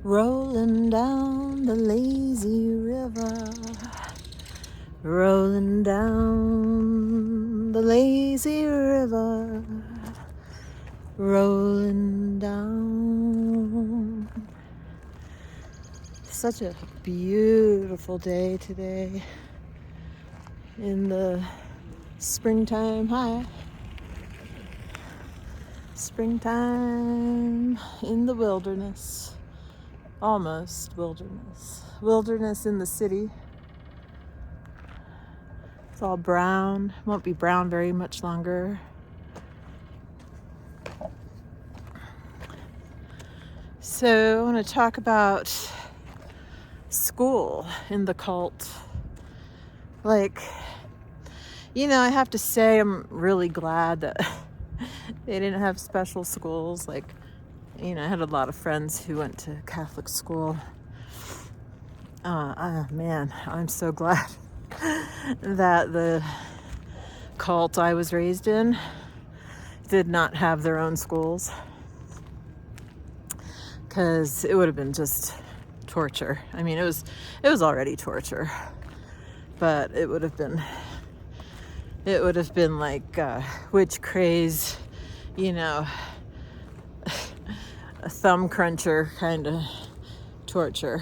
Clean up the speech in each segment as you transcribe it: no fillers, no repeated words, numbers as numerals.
Rolling down the lazy river, rolling down the lazy river, rolling down. Such a beautiful day today in the springtime. Hi. Springtime in the wilderness. Almost wilderness. Wilderness in the city. It's all brown. Won't be brown very much longer. So I want to talk about school in the cult. Like, I have to say I'm really glad that they didn't have special schools. Like, I had a lot of friends who went to Catholic school. Man, I'm so glad that the cult I was raised in did not have their own schools, because it would have been just torture. I mean, it was already torture, but it would have been like witch craze, a thumb cruncher kind of torture.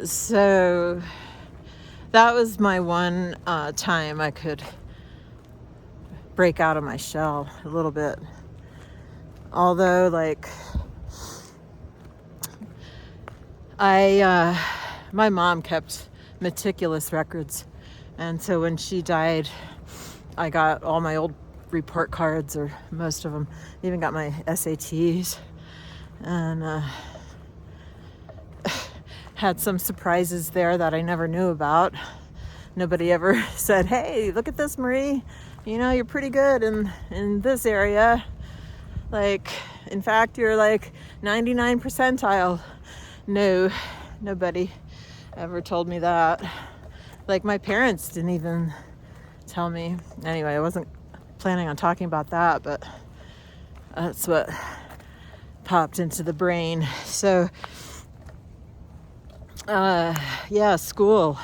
So that was my one time I could break out of my shell a little bit. Although, like, my mom kept meticulous records, and so when she died, I got all my old report cards, or most of them. Even got my SATs, and had some surprises there that I never knew about. Nobody ever said, "Hey, look at this, Marie. You're pretty good in this area. Like, in fact, you're like 99 percentile." No, nobody ever told me that. Like, my parents didn't even tell me. Anyway, I wasn't planning on talking about that, but that's what popped into the brain. So, school.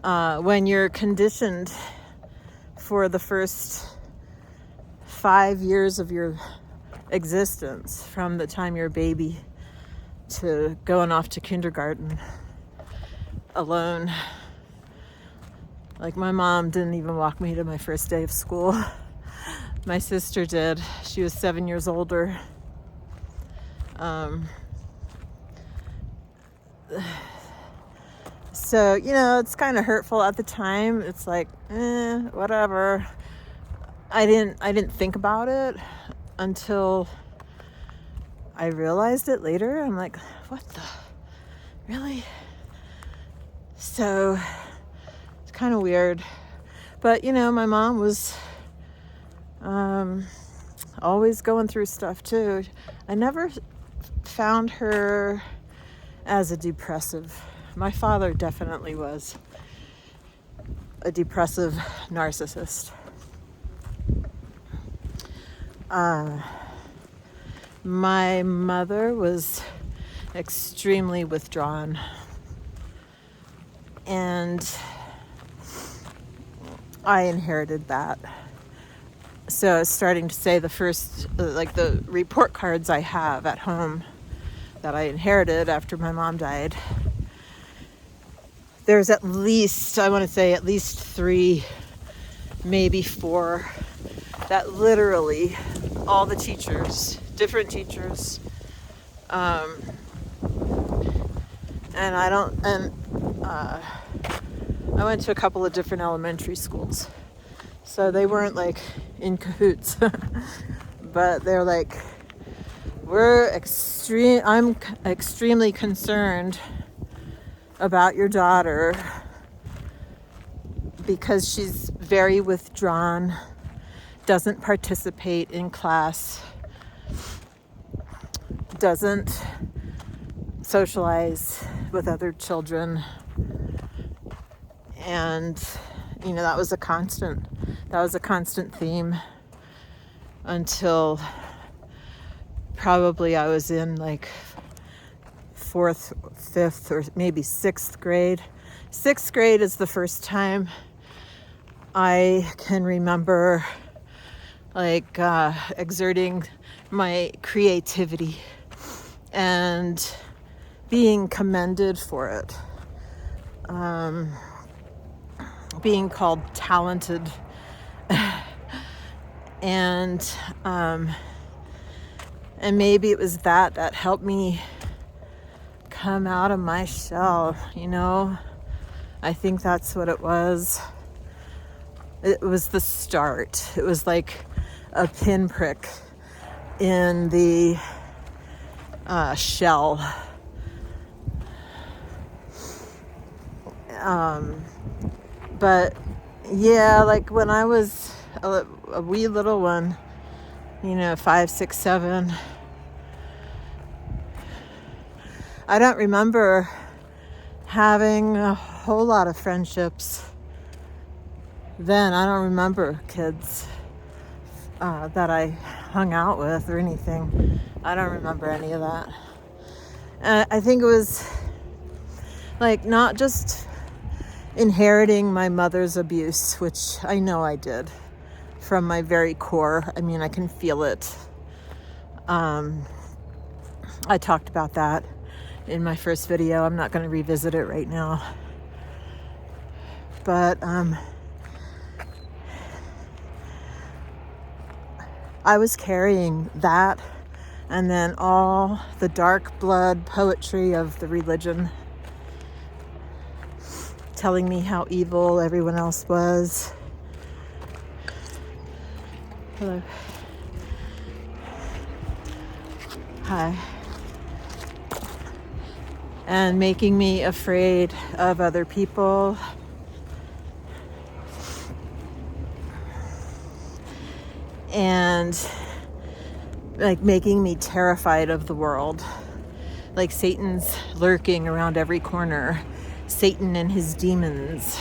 When you're conditioned for the first 5 years of your existence, from the time you're a baby to going off to kindergarten alone. Like, my mom didn't even walk me to my first day of school. My sister did. She was 7 years older. So, it's kind of hurtful at the time. It's like, whatever. I didn't think about it until I realized it later. I'm like, what the? Really? So it's kind of weird. But, my mom was always going through stuff too. I never found her as a depressive. My father definitely was a depressive narcissist. My mother was extremely withdrawn, and I inherited that. So I was starting to say the first, the report cards I have at home that I inherited after my mom died, there's at least 3, maybe 4, that literally all the teachers, different teachers, and I went to a couple of different elementary schools, so they weren't like in cahoots, but they're like, I'm extremely concerned about your daughter because she's very withdrawn, doesn't participate in class, doesn't socialize with other children. And, that was a constant theme until probably I was in like 4th, 5th, or maybe 6th grade. 6th grade is the first time I can remember like exerting my creativity and being commended for it, being called talented, and maybe it was that helped me come out of my shell, you know. I think that's what it was. It was the start. It was like a pinprick in the shell. But yeah, like when I was a wee little one, you know, 5, 6, 7, I don't remember having a whole lot of friendships then. I don't remember kids that I hung out with or anything. I don't remember any of that. I think it was like not just inheriting my mother's abuse, which I know I did from my very core. I mean, I can feel it. I talked about that in my first video. I'm not going to revisit it right now. But I was carrying that, and then all the dark blood poetry of the religion, telling me how evil everyone else was. Hello. Hi. And making me afraid of other people. And like making me terrified of the world. Like Satan's lurking around every corner. Satan and his demons.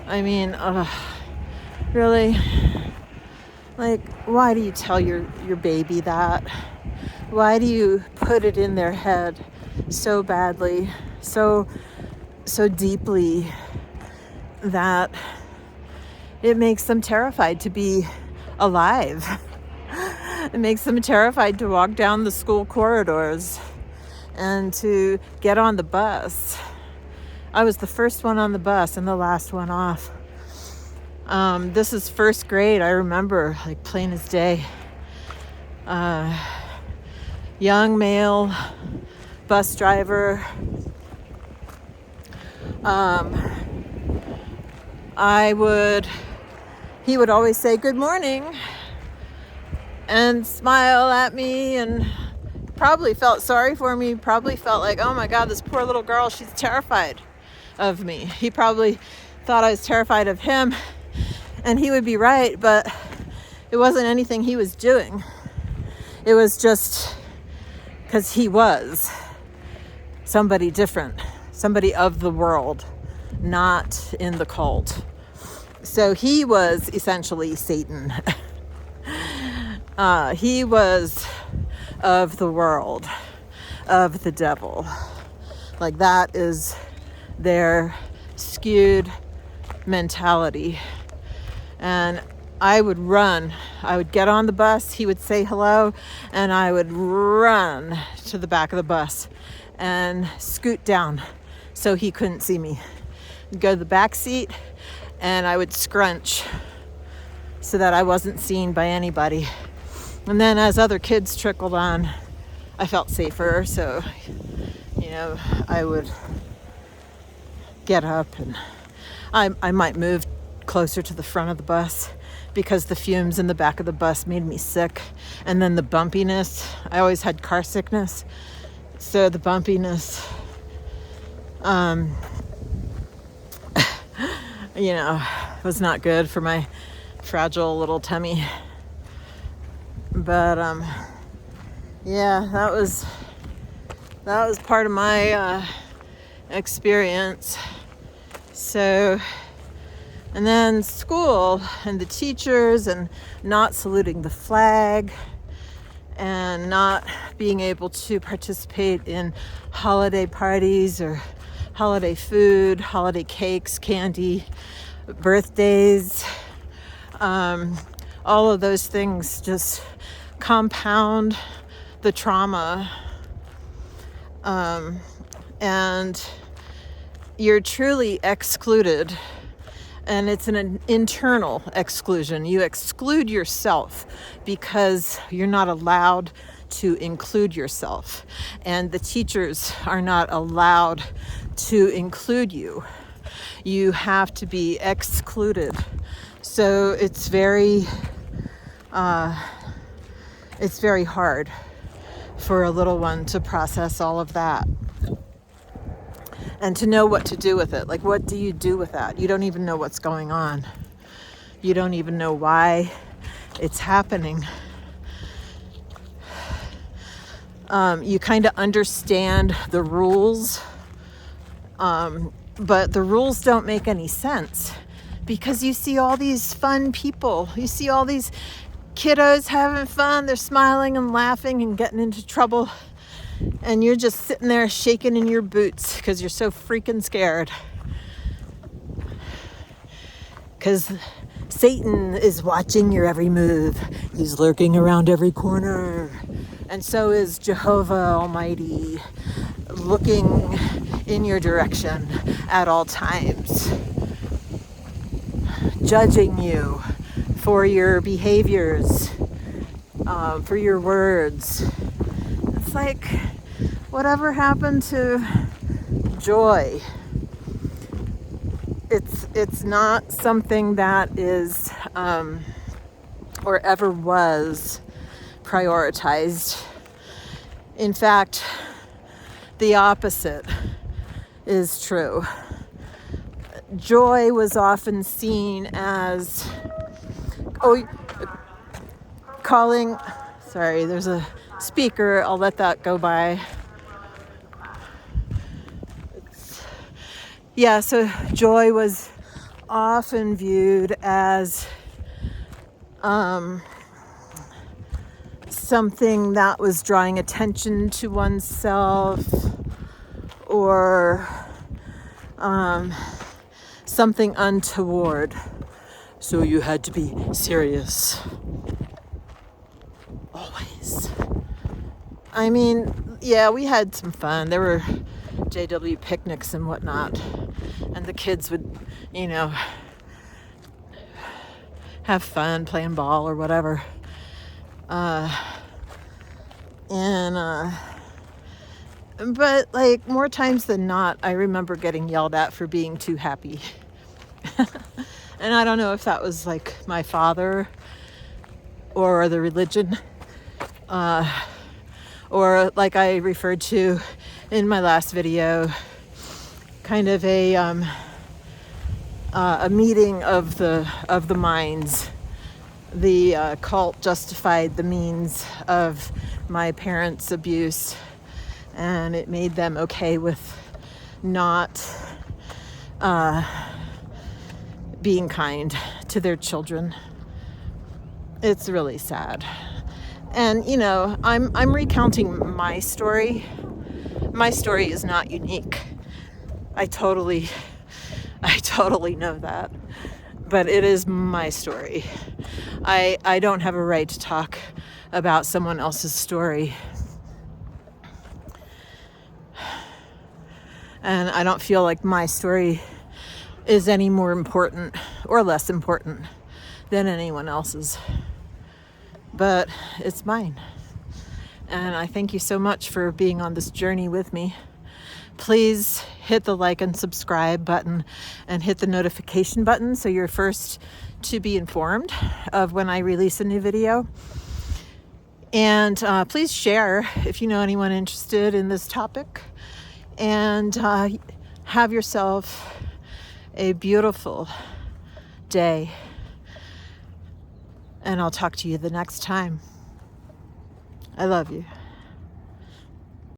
I mean, really? Like, why do you tell your baby that? Why do you put it in their head so badly, so deeply, that it makes them terrified to be alive? It makes them terrified to walk down the school corridors and to get on the bus. I was the first one on the bus and the last one off. This is first grade. I remember, like plain as day. Young male bus driver. He would always say good morning and smile at me, and probably felt sorry for me, probably felt like, oh my God, this poor little girl, she's terrified of me. He probably thought I was terrified of him, and he would be right, but it wasn't anything he was doing. It was just because he was somebody different, somebody of the world, not in the cult. So he was essentially Satan. He was of the world, of the devil. Like that is their skewed mentality. And I would run. I would get on the bus, he would say hello, and I would run to the back of the bus and scoot down so he couldn't see me. I'd go to the back seat and I would scrunch so that I wasn't seen by anybody. And then as other kids trickled on, I felt safer, so, you know, I would get up and I might move closer to the front of the bus because the fumes in the back of the bus made me sick. And then the bumpiness, I always had car sickness, so the bumpiness, you know, was not good for my fragile little tummy. But yeah, that was part of my experience. So, and then school and the teachers and not saluting the flag and not being able to participate in holiday parties or holiday food, holiday cakes, candy, birthdays. All of those things just compound the trauma. And you're truly excluded. And it's an internal exclusion. You exclude yourself because you're not allowed to include yourself. And the teachers are not allowed to include you. You have to be excluded. So it's very hard for a little one to process all of that. And to know what to do with it. Like, what do you do with that? You don't even know what's going on. You don't even know why it's happening. You kind of understand the rules, but the rules don't make any sense because you see all these fun people. You see all these kiddos having fun. They're smiling and laughing and getting into trouble. And you're just sitting there shaking in your boots because you're so freaking scared. Because Satan is watching your every move. He's lurking around every corner. And so is Jehovah Almighty, looking in your direction at all times, judging you for your behaviors, for your words. It's like, whatever happened to joy? It's not something that is or ever was prioritized. In fact, the opposite is true. Joy was often seen as sorry, there's a speaker, I'll let that go by. So joy was often viewed as something that was drawing attention to oneself, or something untoward. So you had to be serious. Always. I mean, yeah, we had some fun. There were JW picnics and whatnot. And the kids would, have fun playing ball or whatever. But like more times than not, I remember getting yelled at for being too happy. And I don't know if that was like my father or the religion, or like I referred to in my last video, kind of a meeting of the minds. The cult justified the means of my parents' abuse, and it made them okay with not being kind to their children. It's really sad. And I'm recounting my story. My story is not unique. I totally know that. But it is my story. I don't have a right to talk about someone else's story. And I don't feel like my story is any more important or less important than anyone else's. But it's mine. And I thank you so much for being on this journey with me. Please hit the like and subscribe button and hit the notification button so you're first to be informed of when I release a new video. And please share if you know anyone interested in this topic. And have yourself a beautiful day. And I'll talk to you the next time. I love you.